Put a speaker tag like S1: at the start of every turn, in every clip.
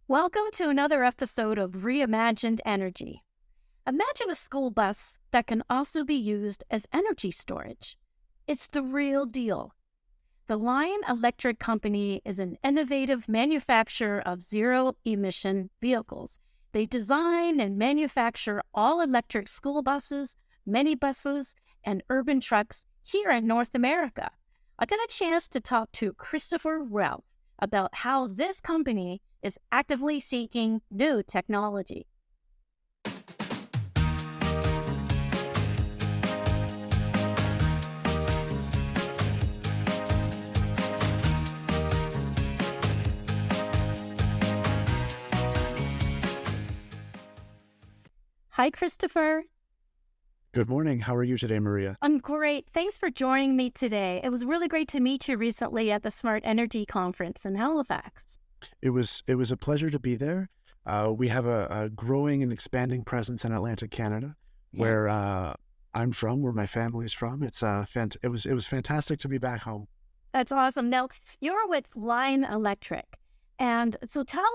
S1: Welcome to another episode of Reimagined Energy. Imagine a school bus that can also be used as energy storage. It's the real deal. The Lion Electric Company is an innovative manufacturer of zero-emission vehicles. They design and manufacture all-electric school buses, minibuses, and urban trucks here in North America. I got a chance to talk to Christopher Ralph about how this company is actively seeking new technology. Hi, Christopher.
S2: Good morning. How are you today, Maria?
S1: I'm great. Thanks for joining me today. It was really great to meet you recently at the Smart Energy Conference in Halifax.
S2: It was a pleasure to be there. We have a growing and expanding presence in Atlantic Canada, where I'm from, where my family's from. It was fantastic to be back home.
S1: That's awesome. Now, you're with Lion Electric. And so tell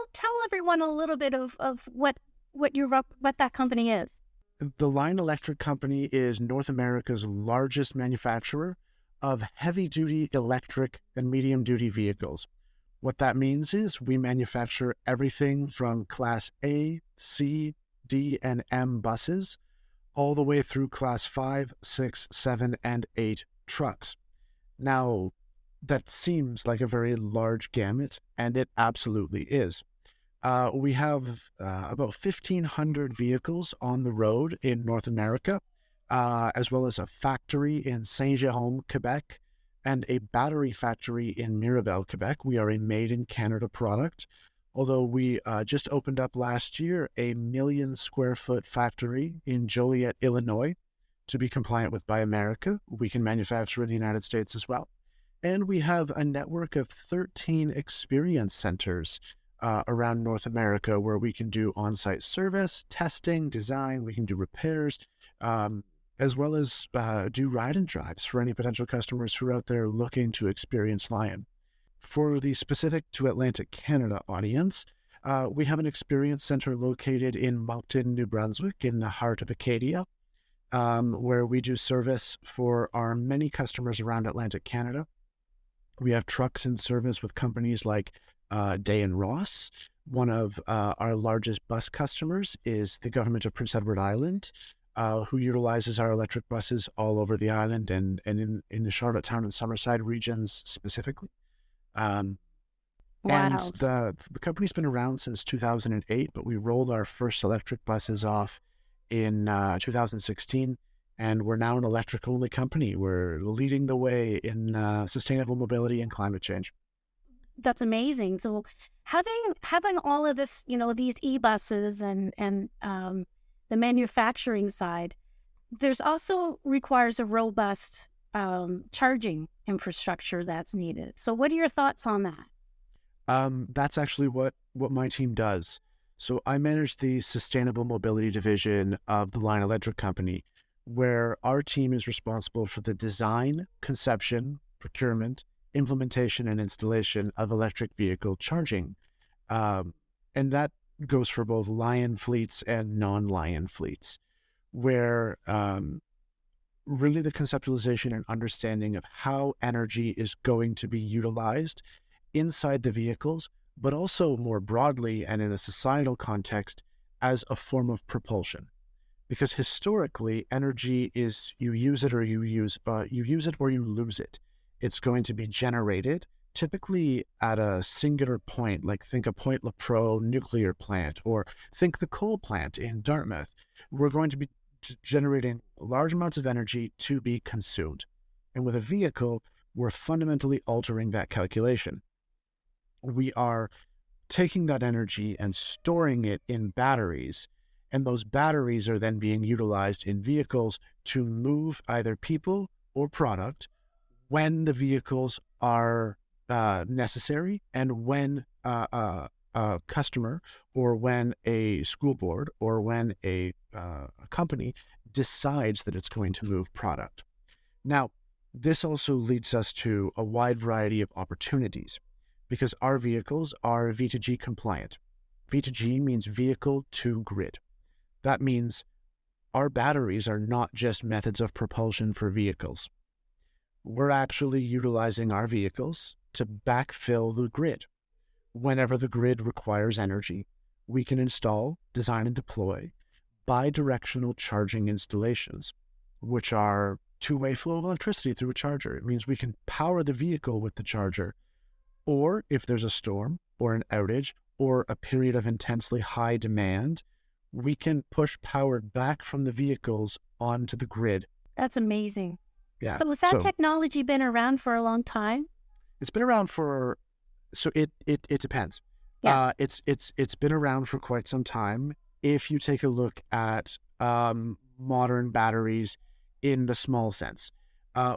S1: everyone a little bit of what that company is.
S2: The Lion Electric Company is North America's largest manufacturer of heavy-duty electric and medium-duty vehicles. What that means is we manufacture everything from Class A, C, D, and M buses, all the way through Class 5, 6, 7, and 8 trucks. Now, that seems like a very large gamut, and it absolutely is. We have about 1,500 vehicles on the road in North America, as well as a factory in Saint-Jérôme, Quebec, and a battery factory in Mirabel, Quebec. We are a made-in-Canada product, although we just opened up last year a 1 million square foot factory in Joliet, Illinois, to be compliant with Buy America. We can manufacture in the United States as well. And we have a network of 13 experience centers around North America where we can do on-site service, testing, design, we can do repairs, as well as do ride and drives for any potential customers who are out there looking to experience Lion. For the specific to Atlantic Canada audience, we have an experience center located in Moncton, New Brunswick, in the heart of Acadia, where we do service for our many customers around Atlantic Canada. We have trucks in service with companies like Day and Ross. One of our largest bus customers is the government of Prince Edward Island, who utilizes our electric buses all over the island and in the Charlottetown and Summerside regions specifically.
S1: Wow.
S2: And the company's been around since 2008, but we rolled our first electric buses off in 2016. And we're now an electric-only company. We're leading the way in sustainable mobility and climate change.
S1: That's amazing. So having all of this, these e-buses and the manufacturing side, there's also requires a robust charging infrastructure that's needed. So what are your thoughts on that?
S2: That's actually what my team does. So I manage the sustainable mobility division of the Lion Electric Company, where our team is responsible for the design, conception, procurement, implementation, and installation of electric vehicle charging. And that goes for both Lion fleets and non-Lion fleets, where really the conceptualization and understanding of how energy is going to be utilized inside the vehicles, but also more broadly and in a societal context as a form of propulsion. Because historically, energy is you use it or you use it or you lose it. It's going to be generated typically at a singular point, like think a Point Lepreau nuclear plant, or think the coal plant in Dartmouth. We're going to be generating large amounts of energy to be consumed. And with a vehicle, we're fundamentally altering that calculation. We are taking that energy and storing it in batteries, and those batteries are then being utilized in vehicles to move either people or product when the vehicles are necessary, and when a customer or when a school board or when a company decides that it's going to move product. Now, this also leads us to a wide variety of opportunities because our vehicles are V2G compliant. V2G means vehicle to grid. That means our batteries are not just methods of propulsion for vehicles. We're actually utilizing our vehicles to backfill the grid. Whenever the grid requires energy, we can install, design, and deploy bidirectional charging installations, which are two-way flow of electricity through a charger. It means we can power the vehicle with the charger, or if there's a storm or an outage or a period of intensely high demand, we can push power back from the vehicles onto the grid.
S1: That's amazing.
S2: Yeah.
S1: So has that technology been around for a long time?
S2: It's been around for, so it depends.
S1: Yeah.
S2: It's been around for quite some time. If you take a look at modern batteries in the small sense,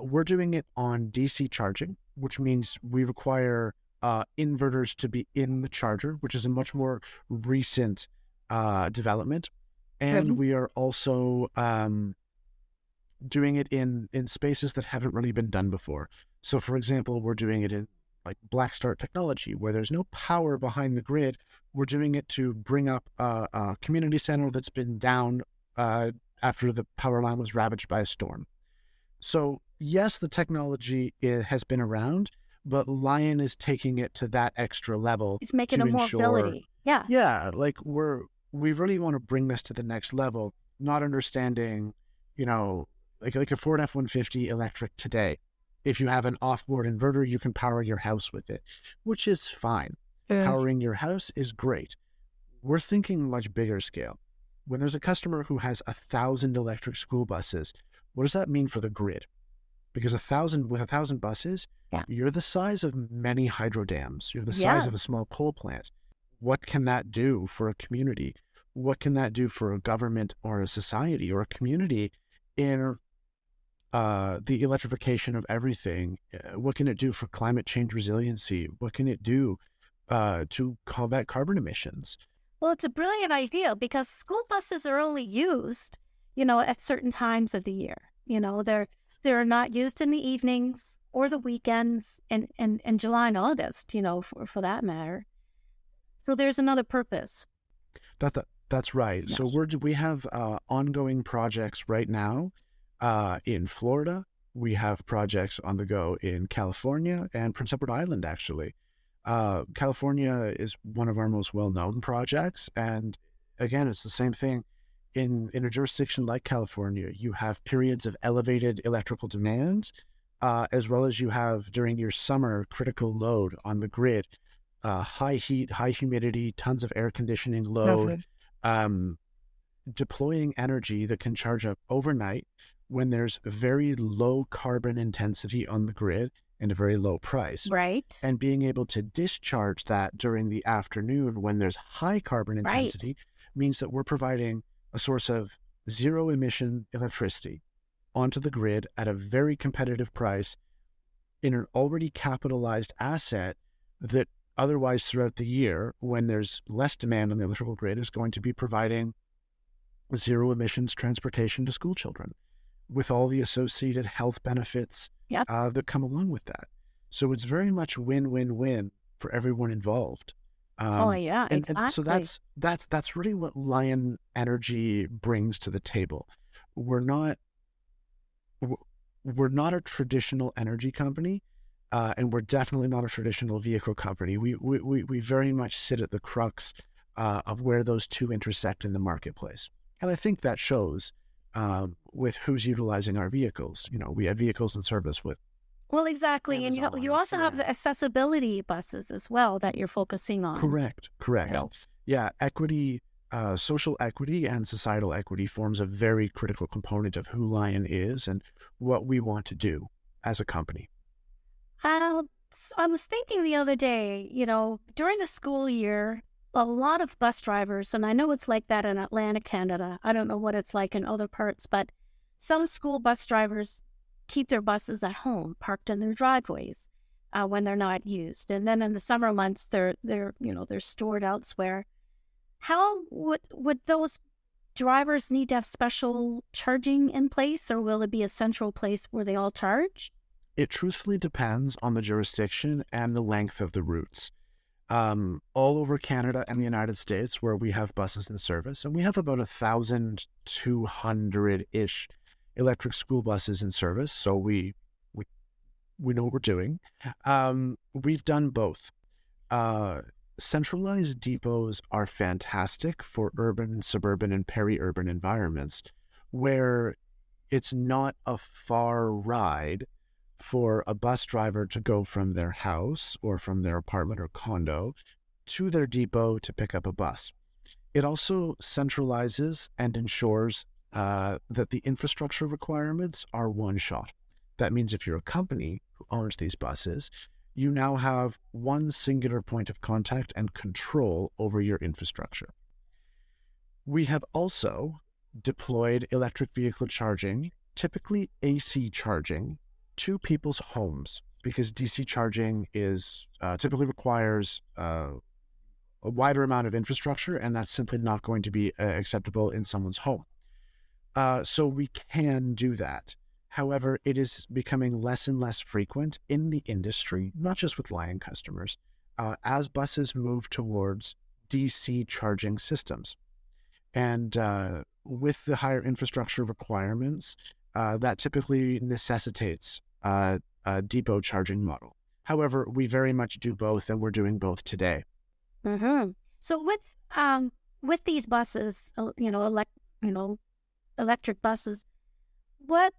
S2: we're doing it on DC charging, which means we require inverters to be in the charger, which is a much more recent development. And we are also doing it in spaces that haven't really been done before. So, for example, we're doing it in like black start technology, where there's no power behind the grid. We're doing it to bring up a community center that's been down after the power line was ravaged by a storm. So, yes, the technology has been around, but Lion is taking it to that extra level.
S1: It's making a mobility. Yeah.
S2: Yeah, like we really want to bring this to the next level, not understanding, like a Ford F-150 electric today. If you have an off-board inverter, you can power your house with it, which is fine. Powering your house is great. We're thinking much bigger scale. When there's a customer who has 1,000 electric school buses, what does that mean for the grid? Because 1,000 buses, you're the size of many hydro dams. You're the size of a small coal plant. What can that do for a community? What can that do for a government or a society or a community in the electrification of everything? What can it do for climate change resiliency? What can it do to combat carbon emissions?
S1: Well, it's a brilliant idea because school buses are only used, at certain times of the year. They're not used in the evenings or the weekends and July and August, for that matter. So there's another purpose.
S2: That's right. Yes. So we have ongoing projects right now in Florida. We have projects on the go in California and Prince Edward Island, actually. California is one of our most well-known projects. And again, it's the same thing. In a jurisdiction like California, you have periods of elevated electrical demands, as well as you have during your summer critical load on the grid, high heat, high humidity, tons of air conditioning load, deploying energy that can charge up overnight when there's very low carbon intensity on the grid and a very low price.
S1: Right.
S2: And being able to discharge that during the afternoon when there's high carbon intensity means that we're providing a source of zero emission electricity onto the grid at a very competitive price in an already capitalized asset that otherwise throughout the year, when there's less demand on the electrical grid, is going to be providing zero emissions transportation to school children with all the associated health benefits that come along with that. So it's very much win-win-win for everyone involved.
S1: Exactly.
S2: And so that's really what Lion Energy brings to the table. We're not a traditional energy company, and we're definitely not a traditional vehicle company. We very much sit at the crux of where those two intersect in the marketplace, and I think that shows with who's utilizing our vehicles. We have vehicles in service with.
S1: Well, exactly. And you also have the accessibility buses as well that you're focusing on.
S2: Correct. Yeah, equity, social equity and societal equity forms a very critical component of who Lion is and what we want to do as a company.
S1: I was thinking the other day, during the school year, a lot of bus drivers, and I know it's like that in Atlantic Canada. I don't know what it's like in other parts, but some school bus drivers keep their buses at home, parked in their driveways when they're not used, and then in the summer months they're stored elsewhere. How would those drivers need to have special charging in place, or will it be a central place where they all charge?
S2: It truthfully depends on the jurisdiction and the length of the routes. all over Canada and the United States where we have buses in service. And we have about 1,200-ish electric school buses in service. So we, we know what we're doing. We've done both. Uh, Centralized depots are fantastic for urban, suburban, and peri-urban environments where it's not a far ride for a bus driver to go from their house or from their apartment or condo to their depot to pick up a bus. It also centralizes and ensures that the infrastructure requirements are one shot. That means if you're a company who owns these buses, you now have one singular point of contact and control over your infrastructure. We have also deployed electric vehicle charging, typically AC charging, to people's homes because DC charging is typically requires a wider amount of infrastructure, and that's simply not going to be acceptable in someone's home. So we can do that. However, it is becoming less and less frequent in the industry, not just with Lion customers, as buses move towards DC charging systems. And with the higher infrastructure requirements, that typically necessitates a depot charging model. However, we very much do both, and we're doing both today.
S1: Mm-hmm. So with these buses, electric buses, what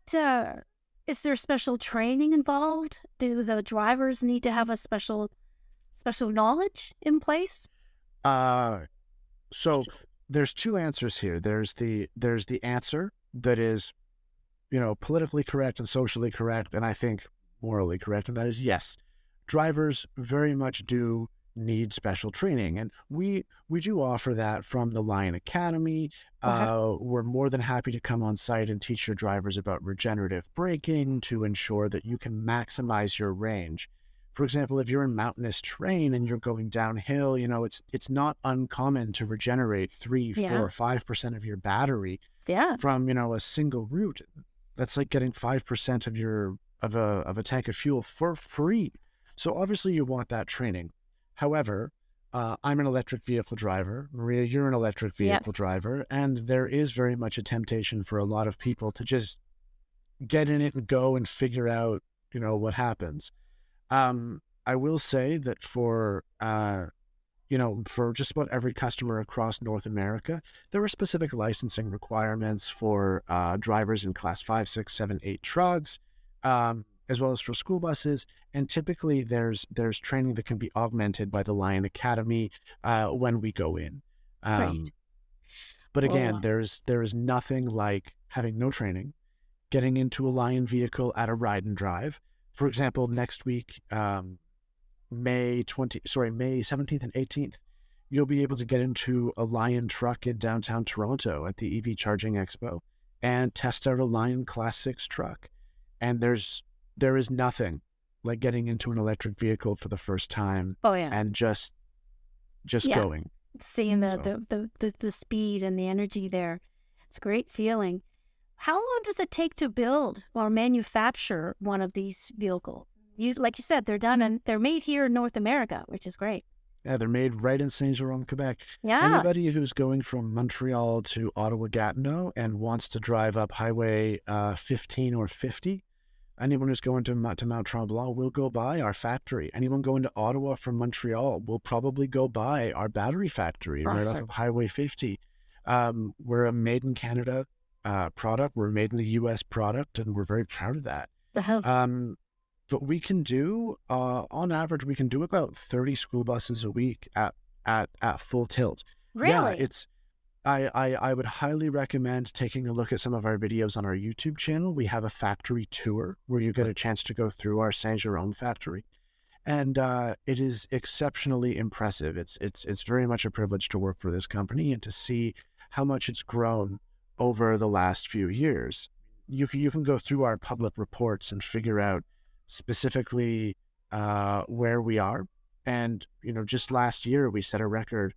S1: is there special training involved? Do the drivers need to have a special knowledge in place?
S2: So there's two answers here. There's the answer that is, politically correct and socially correct, and I think morally correct, and that is yes, drivers very much do need special training, and we do offer that from the Lion Academy. We're more than happy to come on site and teach your drivers about regenerative braking to ensure that you can maximize your range. For example, if you're in mountainous terrain and you're going downhill, it's not uncommon to regenerate 3, 4, 5% of your battery from a single route. That's like getting 5% of your of a tank of fuel for free. So obviously you want that training. However, I'm an electric vehicle driver. Maria, you're an electric vehicle driver, and there is very much a temptation for a lot of people to just get in it and go and figure out, what happens. I will say that for just about every customer across North America, there are specific licensing requirements for drivers in class 5, 6, 7, 8 trucks, as well as for school buses. And typically there's training that can be augmented by the Lion Academy when we go in.
S1: Right.
S2: But again, there is nothing like having no training, getting into a Lion vehicle at a ride and drive. For example, next week, May 17th and 18th, you'll be able to get into a Lion truck in downtown Toronto at the EV Charging Expo and test out a Lion Class 6 truck. And there is nothing like getting into an electric vehicle for the first time. And just going.
S1: Seeing the speed and the energy there. It's a great feeling. How long does it take to build or manufacture one of these vehicles? Like you said, they're made here in North America, which is great.
S2: Yeah, they're made right in Saint-Jérôme, Quebec.
S1: Yeah.
S2: Anybody who's going from Montreal to Ottawa-Gatineau and wants to drive up Highway 15 or 50, anyone who's going to Mount Tremblant will go by our factory. Anyone going to Ottawa from Montreal will probably go by our battery factory right off of Highway 50. We're a made in Canada product. We're made in the U.S. product, and we're very proud of that. But we can do, on average, we can do about 30 school buses a week at full tilt.
S1: Really?
S2: Yeah, I would highly recommend taking a look at some of our videos on our YouTube channel. We have a factory tour where you get a chance to go through our Saint-Jérôme factory. And it is exceptionally impressive. It's very much a privilege to work for this company and to see how much it's grown over the last few years. You can go through our public reports and figure out specifically where we are. And, just last quarter, we set a record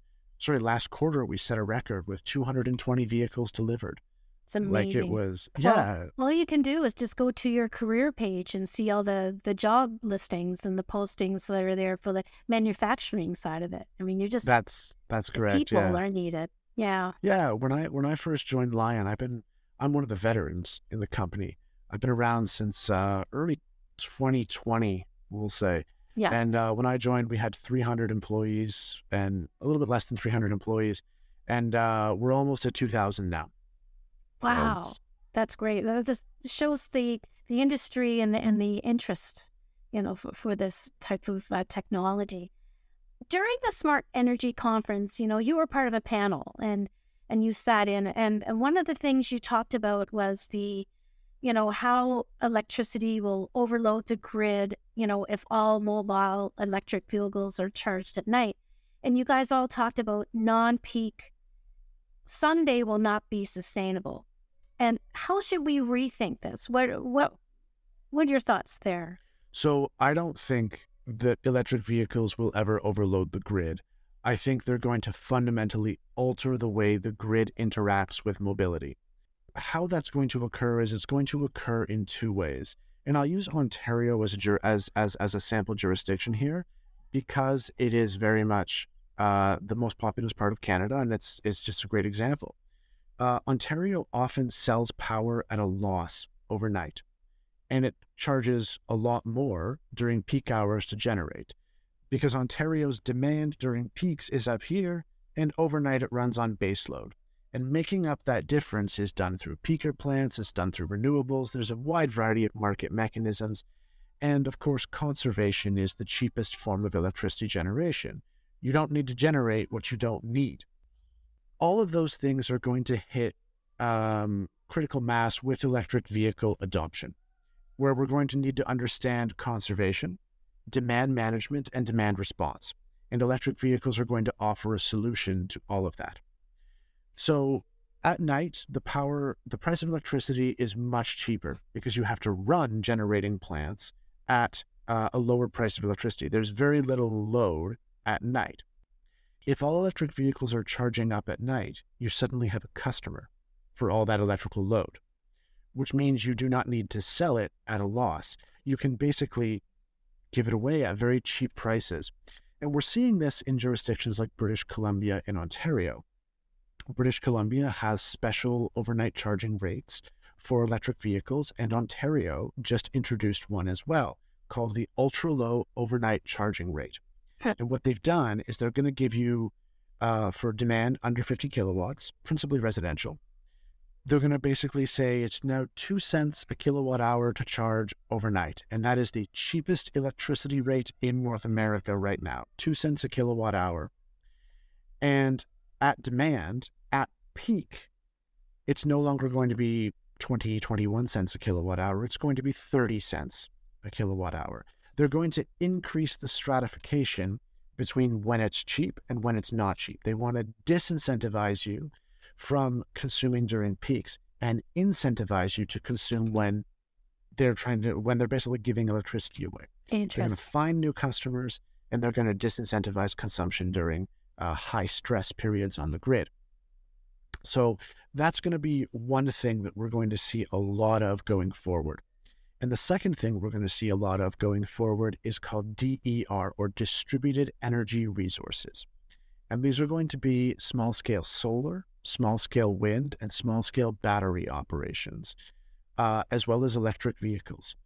S2: with 220 vehicles delivered.
S1: It's
S2: like it
S1: amazing.
S2: was,
S1: Well,
S2: yeah,
S1: all you can do is just go to your career page and see all the job listings and the postings that are there for the manufacturing side of it. I mean,
S2: that's
S1: the
S2: correct.
S1: people
S2: Yeah.
S1: are needed. Yeah.
S2: Yeah, when I first joined Lion, I'm one of the veterans in the company. I've been around since early 2020, we'll say.
S1: Yeah.
S2: And when I joined, we had 300 employees and a little bit less than 300 employees, and we're almost at 2,000 now. So
S1: Wow. That's great. That just shows the industry and the interest, for this type of technology. During the Smart Energy Conference, you were part of a panel and you sat in and one of the things you talked about was how electricity will overload the grid, if all mobile electric vehicles are charged at night. And you guys all talked about non-peak Sunday will not be sustainable. And how should we rethink this? What are your thoughts there?
S2: So I don't think that electric vehicles will ever overload the grid. I think they're going to fundamentally alter the way the grid interacts with mobility. How that's going to occur is it's going to occur in two ways. And I'll use Ontario as a sample jurisdiction here because it is very much the most populous part of Canada, and it's just a great example. Ontario often sells power at a loss overnight, and it charges a lot more during peak hours to generate because Ontario's demand during peaks is up here, and overnight it runs on baseload. And making up that difference is done through peaker plants, it's done through renewables. There's a wide variety of market mechanisms. And of course, conservation is the cheapest form of electricity generation. You don't need to generate what you don't need. All of those things are going to hit critical mass with electric vehicle adoption, where we're going to need to understand conservation, demand management, and demand response. And electric vehicles are going to offer a solution to all of that. So at night, the price of electricity is much cheaper because you have to run generating plants at a lower price of electricity. There's very little load at night. If all electric vehicles are charging up at night, you suddenly have a customer for all that electrical load, which means you do not need to sell it at a loss. You can basically give it away at very cheap prices. And we're seeing this in jurisdictions like British Columbia and Ontario. British Columbia has special overnight charging rates for electric vehicles, and Ontario just introduced one as well, called the ultra-low overnight charging rate. And what they've done is they're going to give you, for demand under 50 kilowatts, principally residential, they're going to basically say it's now 2 cents a kilowatt hour to charge overnight. And that is the cheapest electricity rate in North America right now, 2 cents a kilowatt hour. And at demand, at peak, it's no longer going to be 21 cents a kilowatt hour. It's going to be 30 cents a kilowatt hour. They're going to increase the stratification between when it's cheap and when it's not cheap. They want to disincentivize you from consuming during peaks and incentivize you to consume when they're basically giving electricity away. They're going to
S1: Interesting.
S2: find new customers, and they're going to disincentivize consumption during high stress periods on the grid. So that's going to be one thing that we're going to see a lot of going forward. And the second thing we're going to see a lot of going forward is called DER, or distributed energy resources. And these are going to be small-scale solar, small-scale wind, and small-scale battery operations, as well as electric vehicles.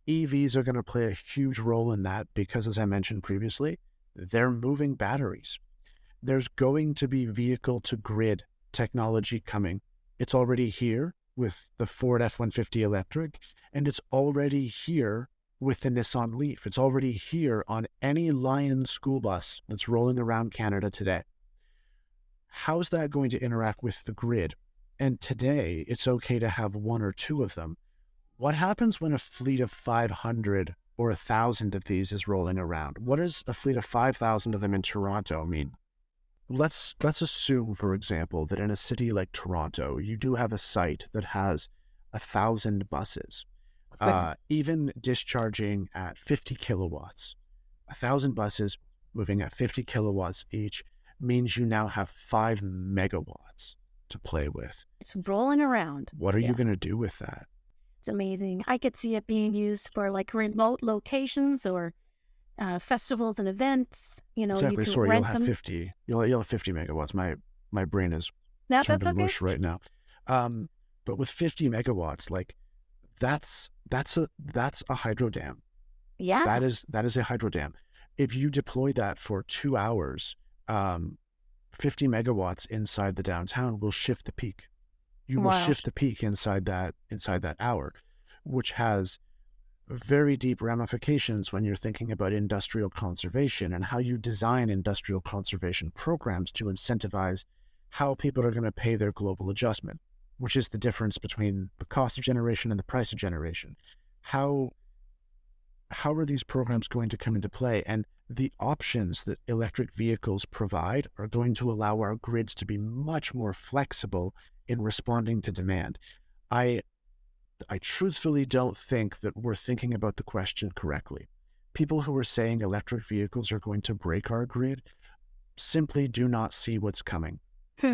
S2: EVs are going to play a huge role in that because, as I mentioned previously, they're moving batteries. There's going to be vehicle-to-grid technology coming. It's already here with the Ford F-150 electric, and it's already here with the Nissan Leaf. It's already here on any Lion school bus that's rolling around Canada today. How's that going to interact with the grid? And today, it's okay to have one or two of them. What happens when a fleet of 500 or 1,000 of these is rolling around? What does a fleet of 5,000 of them in Toronto mean? Let's assume, for example, that in a city like Toronto, you do have a site that has 1,000 buses. Even discharging at 50 kilowatts, 1,000 buses moving at 50 kilowatts each means you now have 5 megawatts to play with.
S1: It's rolling around.
S2: What are you going to do with that?
S1: It's amazing. I could see it being used for like remote locations or festivals and events.
S2: Exactly.
S1: You can
S2: Sorry,
S1: rent them.
S2: You'll have 50 megawatts. My brain is
S1: That's
S2: turned to
S1: okay.
S2: mush right now. But with 50 megawatts, like that's a hydro dam.
S1: Yeah.
S2: That is a hydro dam. If you deploy that for 2 hours, 50 megawatts inside the downtown will shift the peak. You will shift the peak inside that hour, which has very deep ramifications when you're thinking about industrial conservation and how you design industrial conservation programs to incentivize how people are going to pay their global adjustment, which is the difference between the cost of generation and the price of generation. How are these programs going to come into play? And the options that electric vehicles provide are going to allow our grids to be much more flexible in responding to demand. I truthfully don't think that we're thinking about the question correctly. People who are saying electric vehicles are going to break our grid simply do not see what's coming.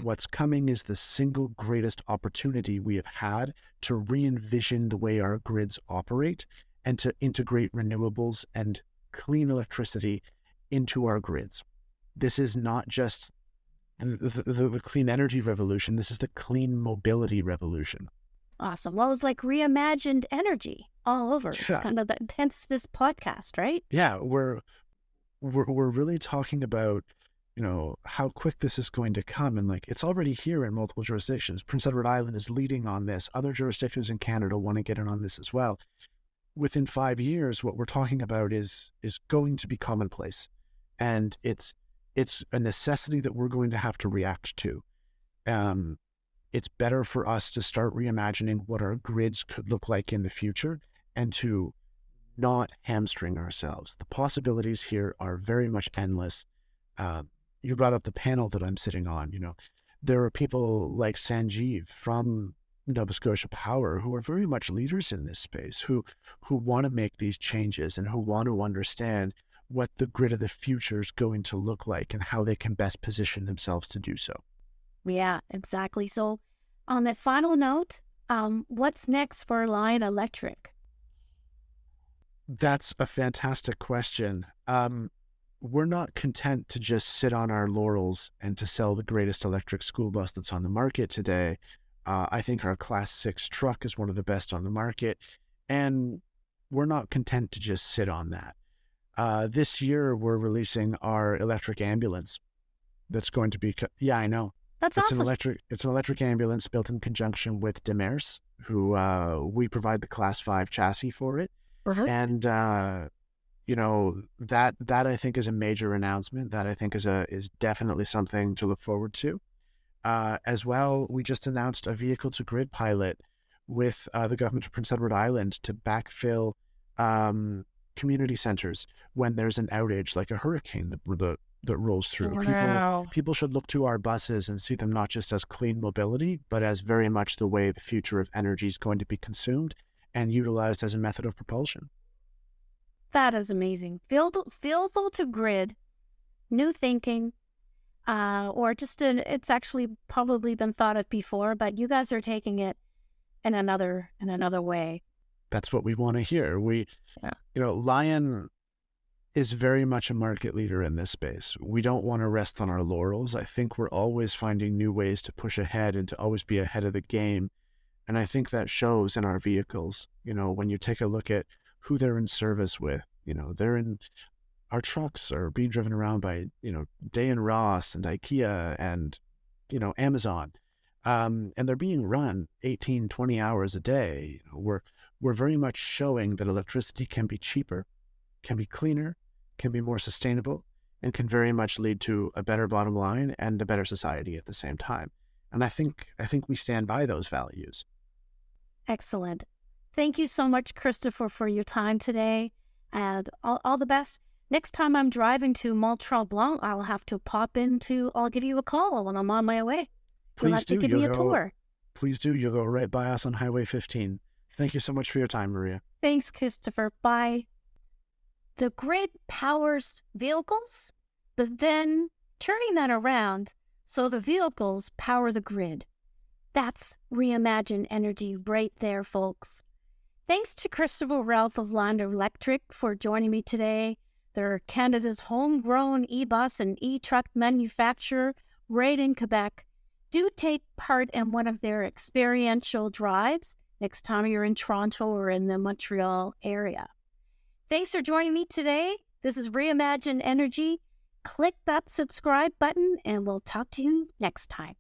S2: What's coming is the single greatest opportunity we have had to re-envision the way our grids operate and to integrate renewables and clean electricity into our grids. This is not just the clean energy revolution. This is the clean mobility revolution.
S1: Awesome. Well, it's like reimagined energy all over. It's kind of hence this podcast, right?
S2: Yeah, we're really talking about, how quick this is going to come. And like, it's already here in multiple jurisdictions. Prince Edward Island is leading on this. Other jurisdictions in Canada want to get in on this as well. Within 5 years, what we're talking about is going to be commonplace. And it's a necessity that we're going to have to react to. It's better for us to start reimagining what our grids could look like in the future and to not hamstring ourselves. The possibilities here are very much endless. You brought up the panel that I'm sitting on. There are people like Sanjeev from Nova Scotia Power who are very much leaders in this space, who want to make these changes and who want to understand what the grid of the future is going to look like and how they can best position themselves to do so.
S1: Yeah, exactly. So on that final note, what's next for Lion Electric?
S2: That's a fantastic question. We're not content to just sit on our laurels and to sell the greatest electric school bus that's on the market today. I think our Class 6 truck is one of the best on the market, and we're not content to just sit on that. This year, we're releasing our electric ambulance that's going to be... Yeah, I know.
S1: That's awesome.
S2: It's an electric ambulance built in conjunction with Demers, who we provide the Class 5 chassis for it.
S1: Uh-huh.
S2: And, that I think is a major announcement. That I think is definitely something to look forward to. As well, we just announced a vehicle-to-grid pilot with the government of Prince Edward Island to backfill community centers when there's an outage, like a hurricane that rolls through.
S1: Wow.
S2: People should look to our buses and see them not just as clean mobility, but as very much the way the future of energy is going to be consumed and utilized as a method of propulsion.
S1: That is amazing. Vehicle to grid, new thinking, or just it's actually probably been thought of before, but you guys are taking it in another way.
S2: That's what we want to hear. Lion is very much a market leader in this space. We don't want to rest on our laurels. I think we're always finding new ways to push ahead and to always be ahead of the game. And I think that shows in our vehicles. When you take a look at who they're in service with, our trucks are being driven around by, Day and Ross and IKEA and, Amazon. And they're being run 18, 20 hours a day. We're very much showing that electricity can be cheaper, can be cleaner, can be more sustainable, and can very much lead to a better bottom line and a better society at the same time. And I think we stand by those values.
S1: Excellent. Thank you so much, Christopher, for your time today, and all the best. Next time I'm driving to Mont Tremblant, I'll give you a call when I'm on my way. You'll have to give me a tour.
S2: Please do. You'll go right by us on Highway 15. Thank you so much for your time, Maria.
S1: Thanks, Christopher. Bye. The grid powers vehicles, but then turning that around so the vehicles power the grid. That's reimagined energy right there, folks. Thanks to Christopher Ralph of Land Electric for joining me today. They're Canada's homegrown e-bus and e-truck manufacturer right in Quebec. Do take part in one of their experiential drives next time you're in Toronto or in the Montreal area. Thanks for joining me today. This is Reimagined Energy. Click that subscribe button and we'll talk to you next time.